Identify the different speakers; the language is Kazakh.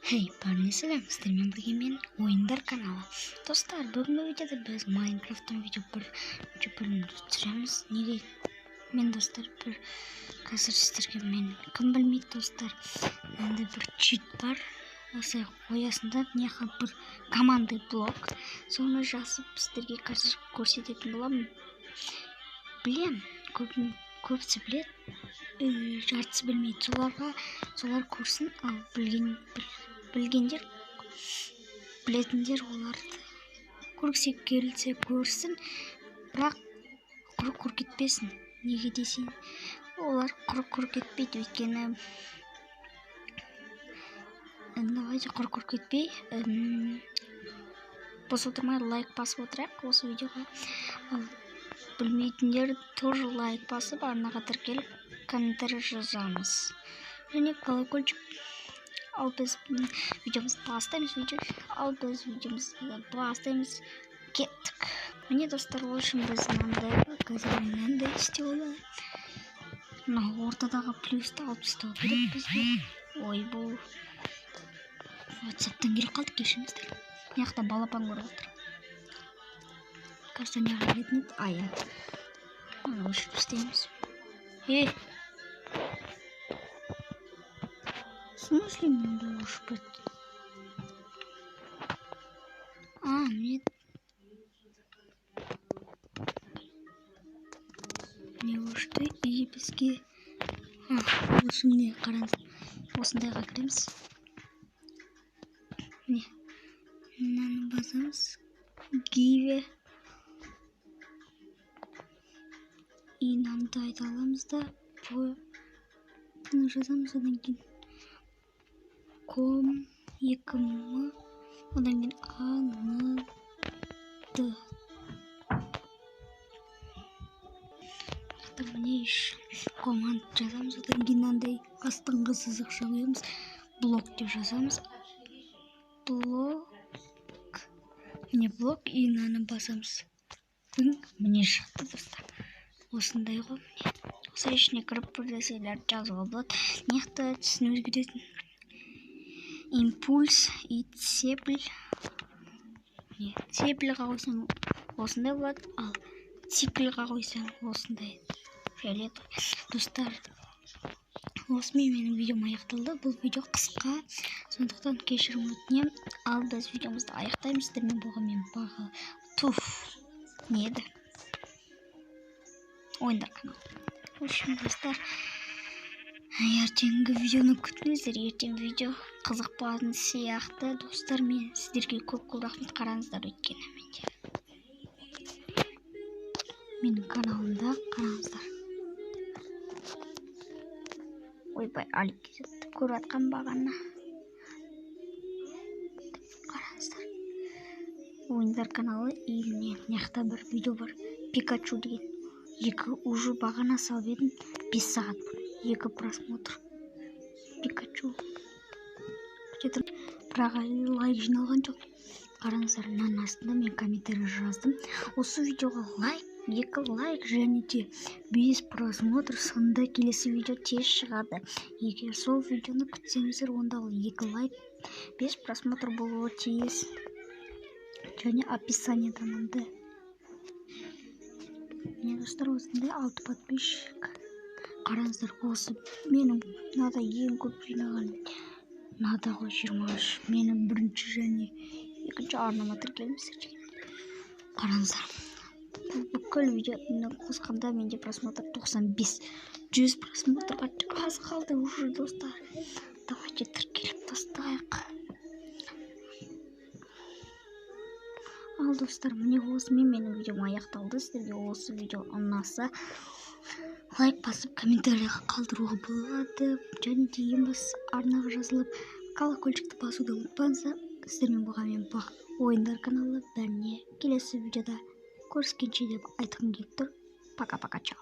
Speaker 1: Hey, barnisiz men birga men o'yinlar kanali. Do'stlar, bugungi videoda biz Minecraft'dan video bölümünü tushiramiz. Nega men do'stlar bir kasır sizlarga men kim bilmaydi do'stlar. Menda bir cheat var. O'sha qo'yasida neha bir komanda blok. Sonra жазып sizlarga ko'rsatadigan bo'laman. Bilaman, ko'psi biladi. Жартысы bilmaydi. Solar ko'rsin, al bilgenler biletindер оларды көргісі келсе көрсін, бірақ құр кетпесін. Неге десең, олар құр кетпейді, өйткені давайте құр кетпей бос отырмай лайк басып отырайық осы видеоға. Білмейтіндер тоже лайк басып, арнаға тіркеліп комментарий жазамыз. Және колокольчик. Ал біз видеомызды бастаймыз. Кеттік. Міне достар, ол үшін біз мынандай істеу ойлады. Мына ортадағы плюсті алып тастау керек бізге. Ой, бұл WhatsApp-тан келіп қалды, кешіріңіздер. Мына балапан көріп отыр. Кажется, неға келетін еді. Ая. Оны өшіріп істейміз. В смысле надо ушпать? Нет. Не ушты и бізге. Осы міне қараңыз. Осындайға кіреміз. Міне. Мынаны басамыз. Give. И мынаны айта аламыз да. Бұны жазамыз, одан кейін. Ком 2 одан кейін аныды. Міне команд жазамыз, одан кейін андай астыңғы сызық жазамыз. Блок деп жазамыз. Блок. Міне блок и мынаны басамыз. Міне шықты достар. Осындай ғой. Осы ішіне кіріп бір нәрселерді жазуға болады. Неқта түсін өзгеретін. Импульс и цепль. Цепльға қойсаң осындай болады, ал циклға қойсаң осындай. Фиолетовый. Достар, осымен менің видеом аяқталды. Бұл видео қысқа, сондықтан кешірім өтінемін. Ал біз видеомызды аяқтаймыз. Сіздермен болған мен Баға. Не еді? Ойындар каналы. В общем, достар, ертеңгі видеоны күтіңіздер. Ертең видео қызық болатын сияқты. Достар, мен сіздерге көп рахмет, қараңыздар, өйткені менің каналымда қараңыздар. Ойбай, алып кетті. Көріп атқан бағана. Қараңыздар. Ойындар каналы и мняқта бір видео бар. Пикачу деген. Уже бағана салып едім. 5 сағат бұл. 2 просмотр. Пикачу. Бірақ лайк жиналған жоқ. Қараңыздар, мынаның астында мен комментарий жаздым. Осы видеоға лайк, 2 лайк және де 5 просмотр, сонда келесі видео тез шығады. Егер сол видеоны күтсеңіздер, онда 2 лайк, 5 просмотр болуы тиіс. Және описаниеда мынандай. Міне достар, осындай 6 подписчик. Қараңыздар, осы менің мынада ең көп жинаған. Мынада ғой 23. Менің бірінші және екінші арнама тіркеліңіздер. Қараңыздар. Бүкіл видеоны қосқанда менде просмотр 95. 100 просмотрға аз қалды уже достар. Давайте тіркеліп тастайық. Ал достар, міне осымен менің видеом аяқталды. Сіздерге осы видео ұнаса лайк басып, комментарийға қалдыруға болады. Және де ең бастысы арнаға жазылып, колокольчикті басуды ұмытпаңыздар. Сіздермен болған мен Баға. Ойындар каналы. Бәріне келесі видеода көріскенше деп айтқым келіп тұр. Пока-пока, чао.